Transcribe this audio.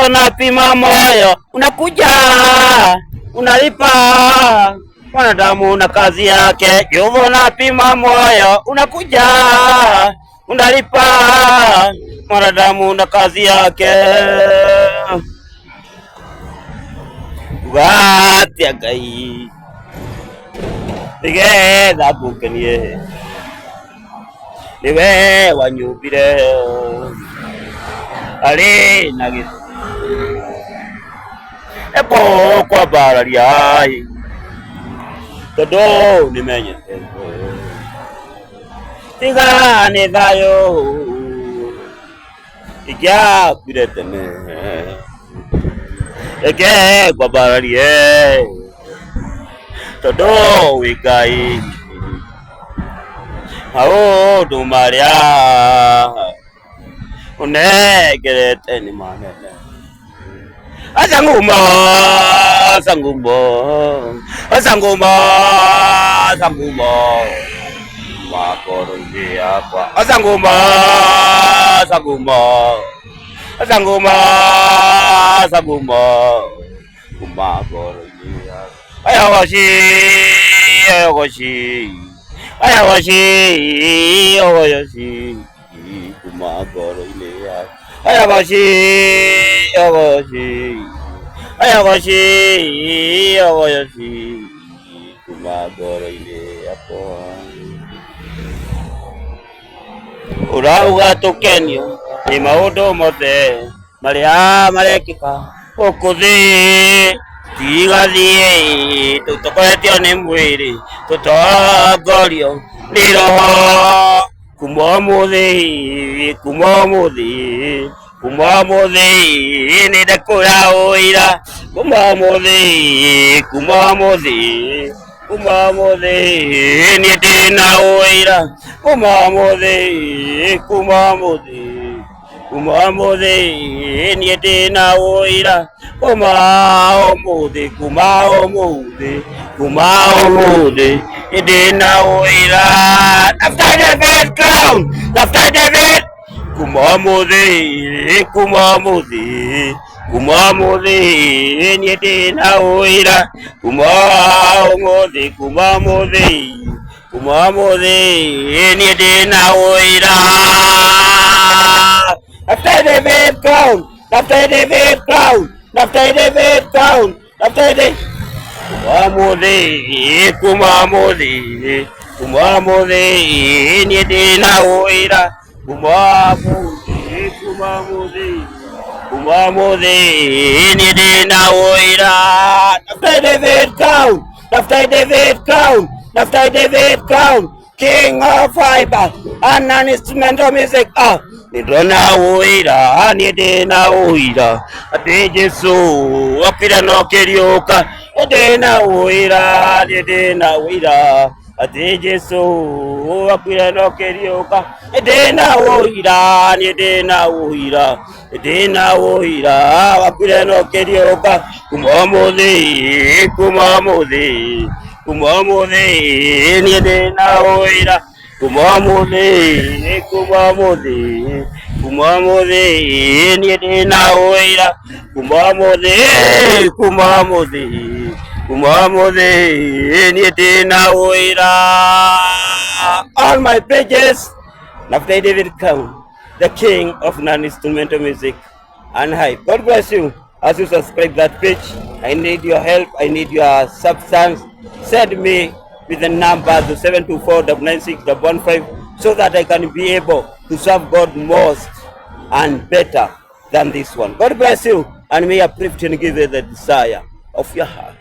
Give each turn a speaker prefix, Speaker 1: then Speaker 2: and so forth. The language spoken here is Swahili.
Speaker 1: napima moyo, unakuja unalipa. Mwanadamu na kazi yake, yuvo napima moyo, unakuja unalipa. Mwanadamu na kazi yake. Watia Ngai nigetha ngũkenie, niwe wanyumbire arĩ na gĩtĩo. Epo kwambararia tondũ nĩmenyete tiga nĩ thayũ ingĩakuire tene. Reke kwambararie tondũ wĩ Ngai maũndũ marĩa ũnengerete nĩ manene. Aca ngumo, aca ngumo, aca ngumo, aca ngumo ngoro-inĩ yakwa. Aca ngumo, aca ngumo, aca ngumo, aca ngumo kuma ngoro-inĩ yakwa. Aya goci, aya goci, aya goci, aya goci kuma ngoro-inĩ yakwa. Aya goci, aya goci, aya goci, aya goci kuma ngoro-inĩ yakwa. Ũrauga tũkenio nĩ maũndũ mothe marĩa marekĩka gũkũ thĩ, tiga thiĩ tũtokoretio nĩ mwĩrĩ, tũtongorio nĩ roho. Kuma ũmũthĩ, kuma ũmũthĩ, kuma ũmũthĩ nĩndekũra ũira. Kuma ũmũthĩ, kuma ũmũthĩ, kuma ũmũthĩ niĩ ndĩna ũira. Kuma ũmũthĩ, kuma ũmũthĩ, kuma ũmũthĩ niĩ ndĩna ũira. Kuma ũmũthĩ, kuma ũmũthĩ, kuma ũmũthĩ niĩ ndĩna ũira. After David crown, after David. Kuma ũmũthĩ, kuma ũmũthĩ, kuma ũmũthĩ niĩ ndĩna ũira. Kuma ũmũthĩ, kuma ũmũthĩ, kuma ũmũthĩ niĩ ndĩna ũira. After David crown, after David crown, after David crown, after David. Kuma ũmũthĩ, kuma ũmũthĩ, kuma ũmũthĩ niĩ ndĩna ũira. Kuma ũmũthĩ, kuma ũmũthĩ, kuma ũmũthĩ niĩ ndĩna ũira. After David crown, after David crown, after David crown, king of fiber and an instrumental music. Nĩndĩrona ũira, niĩ ndĩna ũira atĩ Jesũ okire na ũkĩriũka. Ndĩna ũira, niĩ ndĩna ũira atĩ Jesũ okuire na ũkĩriũka. Ndĩna ũira, niĩ ndĩna ũira, ndĩna ũira okuire na ũkĩriũka. Kuma ũmũthĩ, kuma ũmũthĩ, kuma ũmũthĩ niĩ ndĩna ũira. Kuma ũmũthĩ, kuma ũmũthĩ, kuma ũmũthĩ niĩ ndĩna ũira. Kuma ũmũthĩ, kuma ũmũthĩ, kuma ũmũthĩ niĩ ndĩna ũira. All my pages, after David Crown, the king of non-instrumental music and hype. God bless you as you subscribe that page. I need your help. I need your substance. Send me with the number to 724-996-115 so that I can be able to serve God most and better than this one. God bless you and may uplift and give you the desire of your heart.